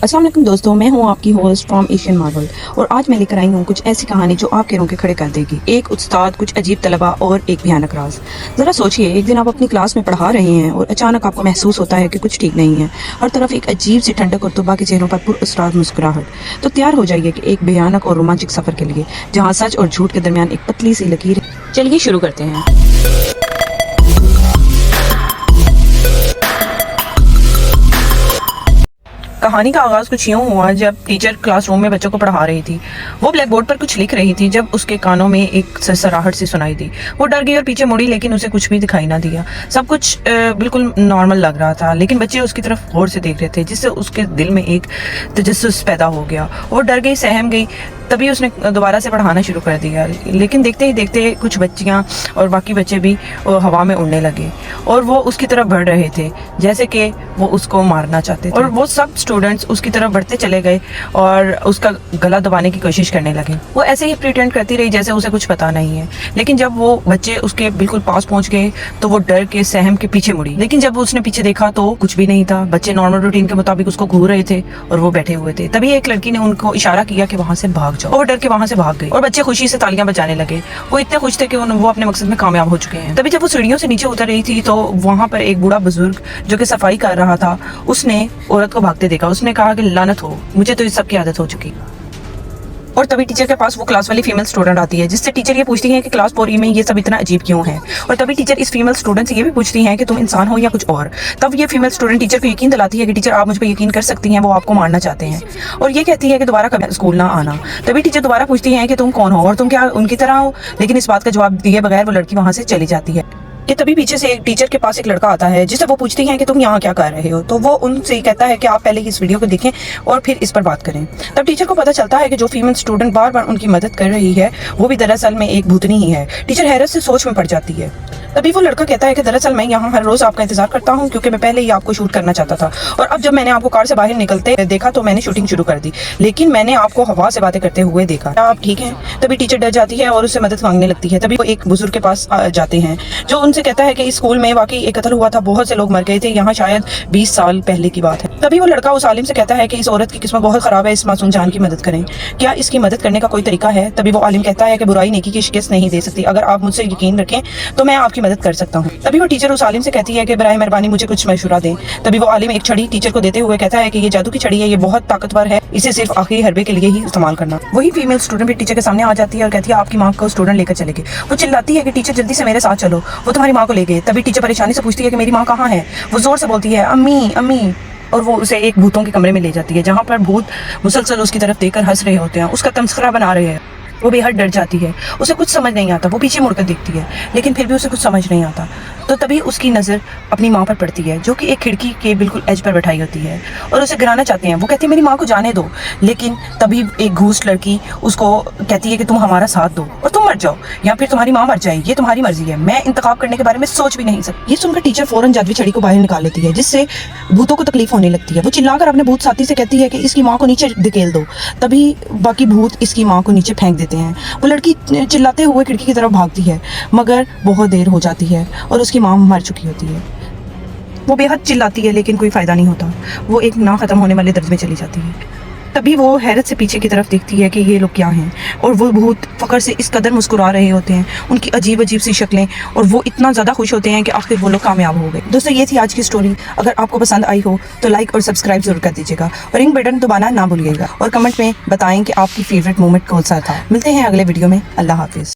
अस्सलाम वालेकुम दोस्तों, मैं हूं आपकी होस्ट फ्रॉम एशियन मार्वल और आज मैं लेकर आई हूं कुछ ऐसी कहानी जो आपके रोंगटे खड़े कर देगी। एक उस्ताद, कुछ अजीब तलबा और एक भयानक राज। जरा सोचिए, एक दिन आप अपनी क्लास में पढ़ा रहे हैं और अचानक आपको महसूस होता है कि कुछ ठीक नहीं है। हर तरफ एक अजीब सी ठंडक और तुबा के चेहरों पर पुरअसरार मुस्कुराहट। तो तैयार हो जाइए कि एक भयानक और रोमांचक सफर के लिए, जहाँ सच और झूठ के दरमियान एक पतली सी लकीर है। चलिए शुरू करते हैं। कहानी का आगाज कुछ यूं हुआ जब टीचर क्लासरूम में बच्चों को पढ़ा रही थी। वो ब्लैक बोर्ड पर कुछ लिख रही थी जब उसके कानों में एक सरसराहट सी सुनाई दी। वो डर गई और पीछे मुड़ी, लेकिन उसे कुछ भी दिखाई ना दिया। सब कुछ बिल्कुल नॉर्मल लग रहा था, लेकिन बच्चे उसकी तरफ गौर से देख रहे थे, जिससे उसके दिल में एक तजस्सुस पैदा हो गया। वो डर गई, सहम गई। तभी उसने दोबारा से पढ़ाना शुरू कर दिया, लेकिन देखते ही देखते कुछ बच्चियां और बाकी बच्चे भी हवा में उड़ने लगे और वो उसकी तरफ बढ़ रहे थे, जैसे कि वो उसको मारना चाहते थे। और वो सब स्टूडेंट्स उसकी तरफ बढ़ते चले गए और उसका गला दबाने की कोशिश करने लगे। वो ऐसे ही प्रिटेंड करती रही जैसे उसे कुछ पता नहीं है, लेकिन जब वो बच्चे उसके बिल्कुल पास पहुंच गए तो वो डर के सहम के पीछे मुड़ी। लेकिन जब उसने पीछे देखा तो कुछ भी नहीं था। बच्चे नॉर्मल रूटीन के मुताबिक उसको घूर रहे थे और वो बैठे हुए थे। तभी एक लड़की ने उनको इशारा किया कि वहां से भाग जाओ। वो डर के वहां से भाग गए और बच्चे खुशी से तालियां बजाने लगे। वो इतने खुश थे कि वो अपने मकसद में कामयाब हो चुके हैं। तभी जब वो सीढ़ियों से नीचे उतर रही थी तो वहां पर एक बूढ़ा बुजुर्ग जो कि सफाई कर रहा था, उसने औरत को भागते देखा। उसने कहा कि लानत हो, मुझे तो इस सब की आदत हो चुकी। और तभी टीचर के पास वो क्लास वाली फीमेल स्टूडेंट आती है, जिससे टीचर ये पूछती है कि क्लास पूरी में ये सब इतना अजीब क्यों है। और तभी टीचर इस फीमेल स्टूडेंट से ये भी पूछती है कि तुम इंसान हो या कुछ और। तब ये फीमेल स्टूडेंट टीचर को यकीन दिलाती है कि टीचर आप मुझ पर यकीन कर सकती हैं, वो आपको मारना चाहते हैं। और ये कहती है कि दोबारा कभी स्कूल ना आना। तभी टीचर दोबारा पूछती है कि तुम कौन हो और तुम क्या उनकी तरह हो। लेकिन इस बात का जवाब दिए बगैर वो लड़की वहां से चली जाती है। कि तभी पीछे से एक टीचर के पास एक लड़का आता है, जिससे वो पूछती हैं कि तुम यहाँ क्या कर रहे हो। तो वो उनसे कहता है कि आप पहले इस वीडियो को देखें और फिर इस पर बात करें। तब टीचर को पता चलता है कि जो फीमेल स्टूडेंट बार बार उनकी मदद कर रही है वो भी दरअसल में एक भूतनी ही है। टीचर हैरत से सोच में पड़ जाती है। तभी वो लड़का कहता है कि दरअसल मैं यहाँ हर रोज आपका इंतजार करता हूँ, क्योंकि मैं पहले ही आपको शूट करना चाहता था और अब जब मैंने आपको कार से बाहर निकलते देखा तो मैंने शूटिंग शुरू कर दी, लेकिन मैंने आपको हवा से बातें करते हुए देखा। क्या आप ठीक हैं? तभी टीचर डर जाती है और उससे मदद मांगने लगती है। तभी वो एक बुजुर्ग के पास जाते हैं जो उनसे कहता है कि इस स्कूल में वाकई एक कत्ल हुआ था, बहुत से लोग मर गए थे, यहाँ शायद 20 साल पहले की बात है। तभी वो लड़का उस आलिम से कहता है कि इस औरत की किस्मत बहुत खराब है, इस मासूम जान की मदद करें, क्या इसकी मदद करने का कोई तरीका है? तभी वो आलिम कहता है कि बुराई नेकी की शिकस्त नहीं दे सकती, अगर आप मुझसे यकीन रखें तो मैं आपकी मदद कर सकता हूँ। तभी वो टीचर उस आलिम से कहती है कि बराए मेहरबानी मुझे कुछ मशवरा दें। तभी वो आलिम एक छड़ी टीचर को देते हुए कहता है कि ये जादू की छड़ी है, ये बहुत ताकतवर है, इसे सिर्फ आखिरी हरबे के लिए ही इस्तेमाल करना। वही फीमेल स्टूडेंट भी टीचर के सामने आ जाती है और कहती है आपकी माँ को स्टूडेंट लेकर चले गए। वो चिल्लाती है कि टीचर जल्दी से मेरे साथ चलो, वो तुम्हारी माँ को ले गए। तभी टीचर परेशानी से पूछती है कि मेरी माँ कहाँ है। वो जोर से बोलती है अम्मी अम्मी, और वो उसे एक भूतों के कमरे में ले जाती है, जहाँ पर भूत मुसलसल उसकी तरफ देखकर हंस रहे होते हैं, उसका तमस्करा बना रहे हैं। वो बेहद डर जाती है, उसे कुछ समझ नहीं आता। वो पीछे मुड़कर देखती है, लेकिन फिर भी उसे कुछ समझ नहीं आता। तो तभी उसकी नज़र अपनी माँ पर पड़ती है, जो कि एक खिड़की के बिल्कुल एज पर बैठाई होती है और उसे गिराना चाहते हैं। वो कहती है मेरी माँ को जाने दो, लेकिन तभी एक घूस लड़की उसको कहती है कि तुम हमारा साथ दो और तुम मर जाओ या फिर तुम्हारी माँ मर जाए, ये तुम्हारी मर्जी है, मैं इंतखाब करने के बारे में सोच भी नहीं सकती। ये सुनकर टीचर फौरन जादुई छड़ी को बाहर निकाल लेती है, जिससे भूतों को तकलीफ होने लगती है। वो चिल्लाकर अपने भूत साथी से कहती है कि इसकी माँ को नीचे धकेल दो। तभी बाकी भूत इसकी माँ को नीचे फेंक देते हैं। वो लड़की चिल्लाते हुए खिड़की की तरफ भागती है, मगर बहुत देर हो जाती है और उसकी माँ मर चुकी होती है। वो बेहद चिल्लाती है, लेकिन कोई फायदा नहीं होता। वो एक ना खत्म होने वाले दर्द में चली जाती है। तभी वो हैरत से पीछे की तरफ देखती है कि ये लोग क्या हैं, और वो भूत फकर से इस कदर मुस्कुरा रहे होते हैं, उनकी अजीब अजीब सी शक्लें, और वो इतना ज़्यादा खुश होते हैं कि आखिर वो लोग कामयाब हो गए। दोस्तों, ये थी आज की स्टोरी। अगर आपको पसंद आई हो तो लाइक और सब्सक्राइब जरूर कर दीजिएगा और रिंग बटन दबाना ना भूलिएगा और कमेंट में बताएं कि आपकी फेवरेट मोमेंट कौन सा था। मिलते हैं अगले वीडियो में। अल्लाह हाफिज़।